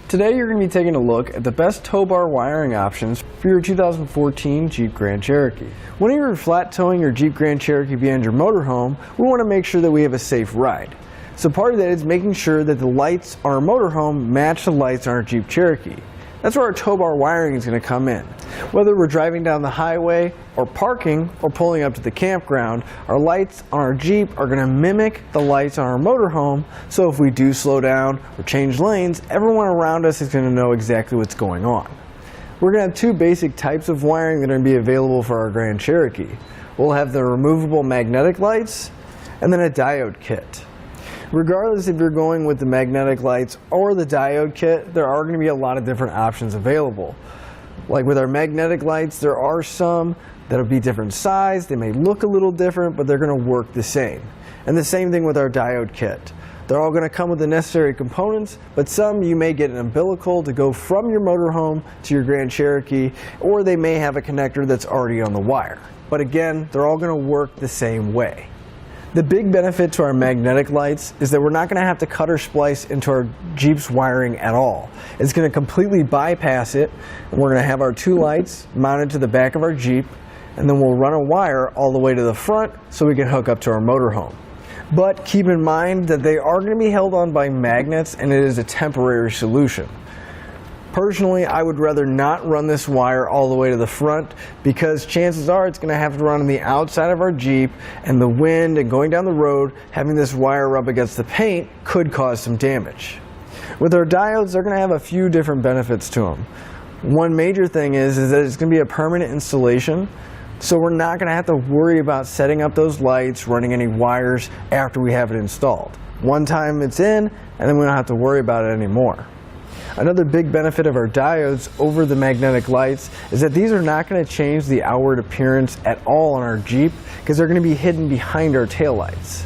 Today you're going to be taking a look at the best tow bar wiring options for your 2014 Jeep Grand Cherokee. When you're flat towing your Jeep Grand Cherokee beyond your motorhome, we want to make sure that we have a safe ride. So part of that is making sure that the lights on our motorhome match the lights on our Jeep Cherokee. That's where our tow bar wiring is going to come in. Whether we're driving down the highway or parking or pulling up to the campground, our lights on our Jeep are going to mimic the lights on our motorhome, so if we do slow down or change lanes, everyone around us is going to know exactly what's going on. We're going to have two basic types of wiring that are going to be available for our Grand Cherokee. We'll have the removable magnetic lights and then a diode kit. Regardless if you're going with the magnetic lights or the diode kit, there are going to be a lot of different options available. Like with our magnetic lights, there are some that'll be different size. They may look a little different, but they're going to work the same. And the same thing with our diode kit. They're all going to come with the necessary components, but some you may get an umbilical to go from your motorhome to your Grand Cherokee, or they may have a connector that's already on the wire. But again, they're all going to work the same way. The big benefit to our magnetic lights is that we're not going to have to cut or splice into our Jeep's wiring at all. It's going to completely bypass it, and we're going to have our two lights mounted to the back of our Jeep, and then we'll run a wire all the way to the front so we can hook up to our motorhome. But keep in mind that they are going to be held on by magnets, and it is a temporary solution. Personally, I would rather not run this wire all the way to the front because chances are it's going to have to run on the outside of our Jeep, and the wind and going down the road, having this wire rub against the paint could cause some damage. With our diodes, they're going to have a few different benefits to them. One major thing is that it's going to be a permanent installation, so we're not going to have to worry about setting up those lights, running any wires after we have it installed. One time it's in, and then we don't have to worry about it anymore. Another big benefit of our diodes over the magnetic lights is that these are not going to change the outward appearance at all on our Jeep because they're going to be hidden behind our taillights.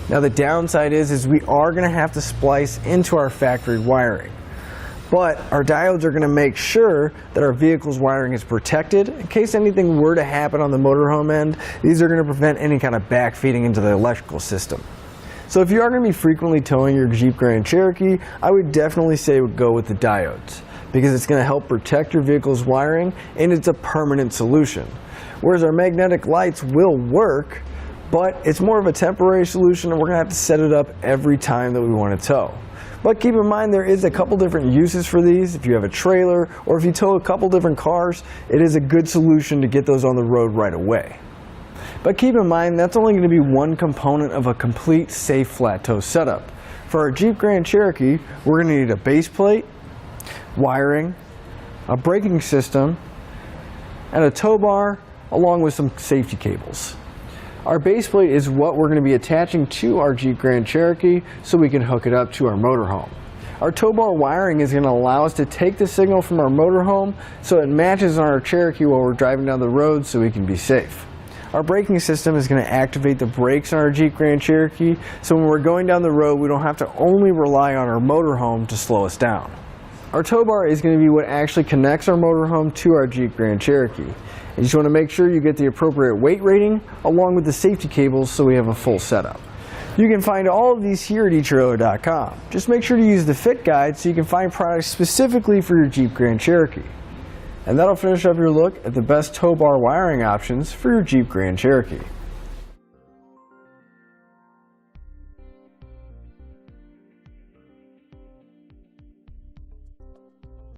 Now the downside is we are going to have to splice into our factory wiring. But our diodes are going to make sure that our vehicle's wiring is protected. In case anything were to happen on the motorhome end, these are going to prevent any kind of backfeeding into the electrical system. So if you are going to be frequently towing your Jeep Grand Cherokee, I would definitely say go with the diodes because it's going to help protect your vehicle's wiring and it's a permanent solution. Whereas our magnetic lights will work, but it's more of a temporary solution and we're going to have to set it up every time that we want to tow. But keep in mind there is a couple different uses for these. If you have a trailer or if you tow a couple different cars, it is a good solution to get those on the road right away. But keep in mind, that's only going to be one component of a complete safe flat tow setup. For our Jeep Grand Cherokee, we're going to need a base plate, wiring, a braking system, and a tow bar, along with some safety cables. Our base plate is what we're going to be attaching to our Jeep Grand Cherokee so we can hook it up to our motorhome. Our tow bar wiring is going to allow us to take the signal from our motorhome so it matches on our Cherokee while we're driving down the road so we can be safe. Our braking system is going to activate the brakes on our Jeep Grand Cherokee, so when we're going down the road, we don't have to only rely on our motorhome to slow us down. Our tow bar is going to be what actually connects our motorhome to our Jeep Grand Cherokee. You just want to make sure you get the appropriate weight rating along with the safety cables so we have a full setup. You can find all of these here at etrailer.com. Just make sure to use the fit guide so you can find products specifically for your Jeep Grand Cherokee. And that'll finish up your look at the best tow bar wiring options for your Jeep Grand Cherokee.